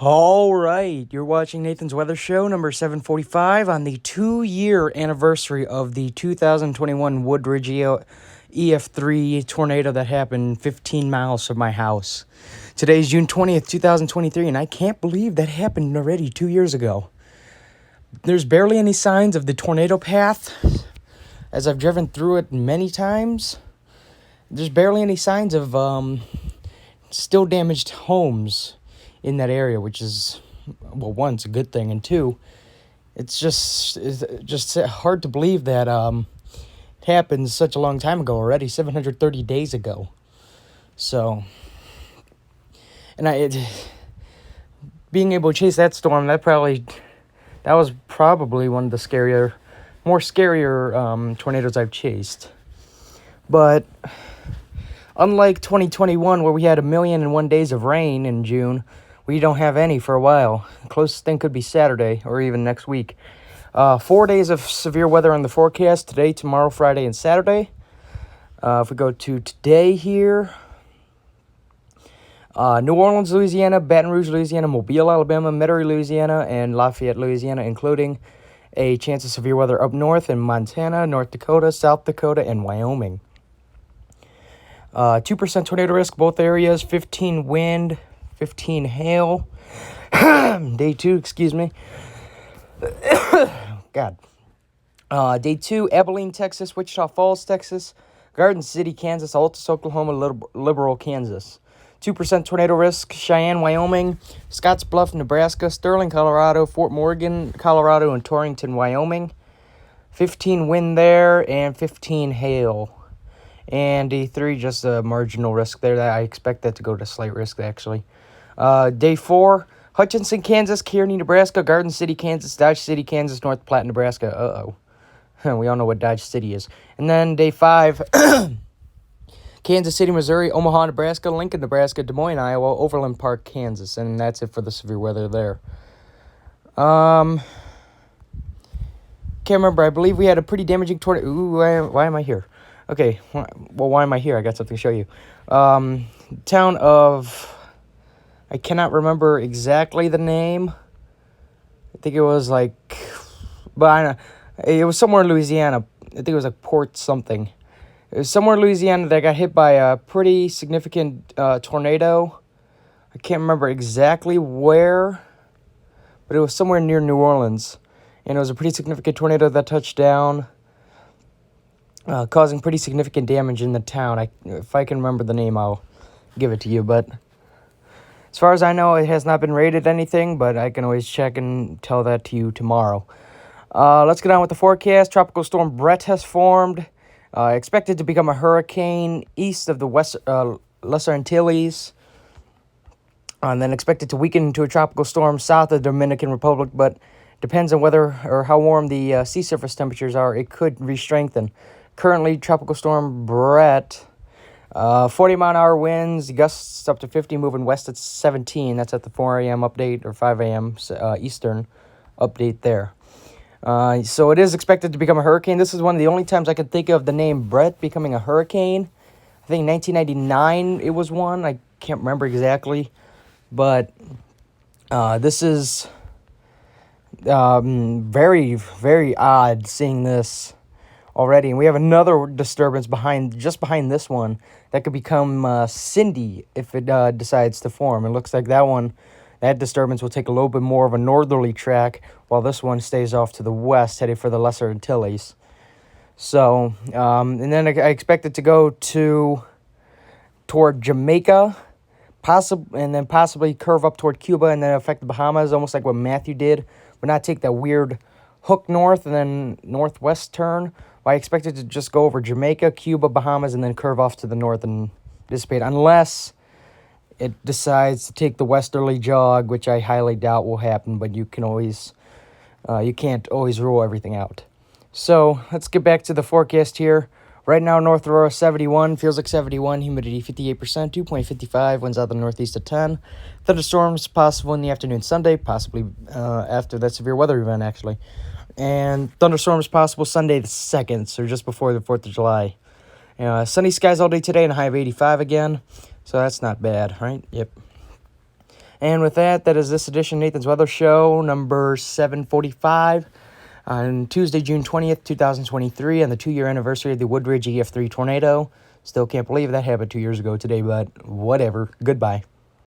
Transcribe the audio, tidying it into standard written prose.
All right, you're watching Nathan's Weather Show number 745 on the 2-year anniversary of the 2021 Woodridge EF3 tornado that happened 15 miles from my house. Today is June 20th, 2023, and I can't believe that happened already 2 years ago. There's barely any signs of the tornado path, as I've driven through it many times. There's barely any signs of still damaged homes in that area, which is, well, one, it's a good thing, and two, it's just hard to believe that it happened such a long time ago already, 730 days ago. So, and being able to chase that storm, that was probably one of the more scarier tornadoes I've chased. But unlike 2021, where we had 1,000,001 days of rain in June, we don't have any for a while. The closest thing could be Saturday or even next week. 4 days of severe weather on the forecast: today, tomorrow, Friday, and Saturday. If we go to today here, New Orleans, Louisiana, Baton Rouge, Louisiana, Mobile, Alabama, Metairie, Louisiana, and Lafayette, Louisiana, including a chance of severe weather up north in Montana, North Dakota, South Dakota, and Wyoming. 2% tornado risk, both areas, 15 wind, 15 hail. Day 2, excuse me. God. Day 2, Abilene, Texas, Wichita Falls, Texas, Garden City, Kansas, Altus, Oklahoma, Liberal, Kansas. 2% tornado risk, Cheyenne, Wyoming, Scottsbluff, Nebraska, Sterling, Colorado, Fort Morgan, Colorado, and Torrington, Wyoming. 15 wind there and 15 hail. And day 3, just a marginal risk there. I expect that to go to slight risk, actually. Day 4, Hutchinson, Kansas, Kearney, Nebraska, Garden City, Kansas, Dodge City, Kansas, North Platte, Nebraska. Uh-oh. We all know what Dodge City is. And then day 5, Kansas City, Missouri, Omaha, Nebraska, Lincoln, Nebraska, Des Moines, Iowa, Overland Park, Kansas. And that's it for the severe weather there. Can't remember. I believe we had a pretty damaging tornado. Ooh, why am I here? Okay, well, why am I here? I got something to show you. Town of... I cannot remember exactly the name. I think it was but it was somewhere in Louisiana. I think it was Port something. It was somewhere in Louisiana that got hit by a pretty significant tornado. I can't remember exactly where, but it was somewhere near New Orleans. And it was a pretty significant tornado that touched down, causing pretty significant damage in the town. If I can remember the name, I'll give it to you, but as far as I know, it has not been rated anything, but I can always check and tell that to you tomorrow. Let's get on with the forecast. Tropical storm Brett has formed. Expected to become a hurricane east of the Lesser Antilles. And then expected to weaken into a tropical storm south of the Dominican Republic, but depends on whether or how warm the sea surface temperatures are. It could re-strengthen. Currently, Tropical Storm Brett, 40-mile-an-hour winds, gusts up to 50, moving west at 17. That's at the 4 a.m. update, or 5 a.m. Eastern update there. So it is expected to become a hurricane. This is one of the only times I can think of the name Brett becoming a hurricane. I think 1999 it was one. I can't remember exactly. But this is very, very odd seeing this already. And we have another disturbance just behind this one that could become Cindy if it decides to form. It looks like that disturbance will take a little bit more of a northerly track, while this one stays off to the west, headed for the Lesser Antilles. So, and then I expect it to go toward Jamaica, and then possibly curve up toward Cuba, and then affect the Bahamas, almost like what Matthew did, but not take that weird hook north and then northwest turn. I expect it to just go over Jamaica, Cuba, Bahamas, and then curve off to the north and dissipate, unless it decides to take the westerly jog, which I highly doubt will happen, but you can't always rule everything out. So let's get back to the forecast here. Right now, North Aurora 71, feels like 71, humidity 58%, 2.55, winds out the northeast at 10. Thunderstorms possible in the afternoon Sunday, possibly after that severe weather event, actually. And thunderstorms possible Sunday the 2nd, so just before the 4th of July. Sunny skies all day today and a high of 85 again, so that's not bad, right? Yep. And with that, that is this edition of Nathan's Weather Show, number 745, on Tuesday, June 20th, 2023, on the 2-year anniversary of the Woodridge EF3 tornado. Still can't believe that happened 2 years ago today, but whatever. Goodbye.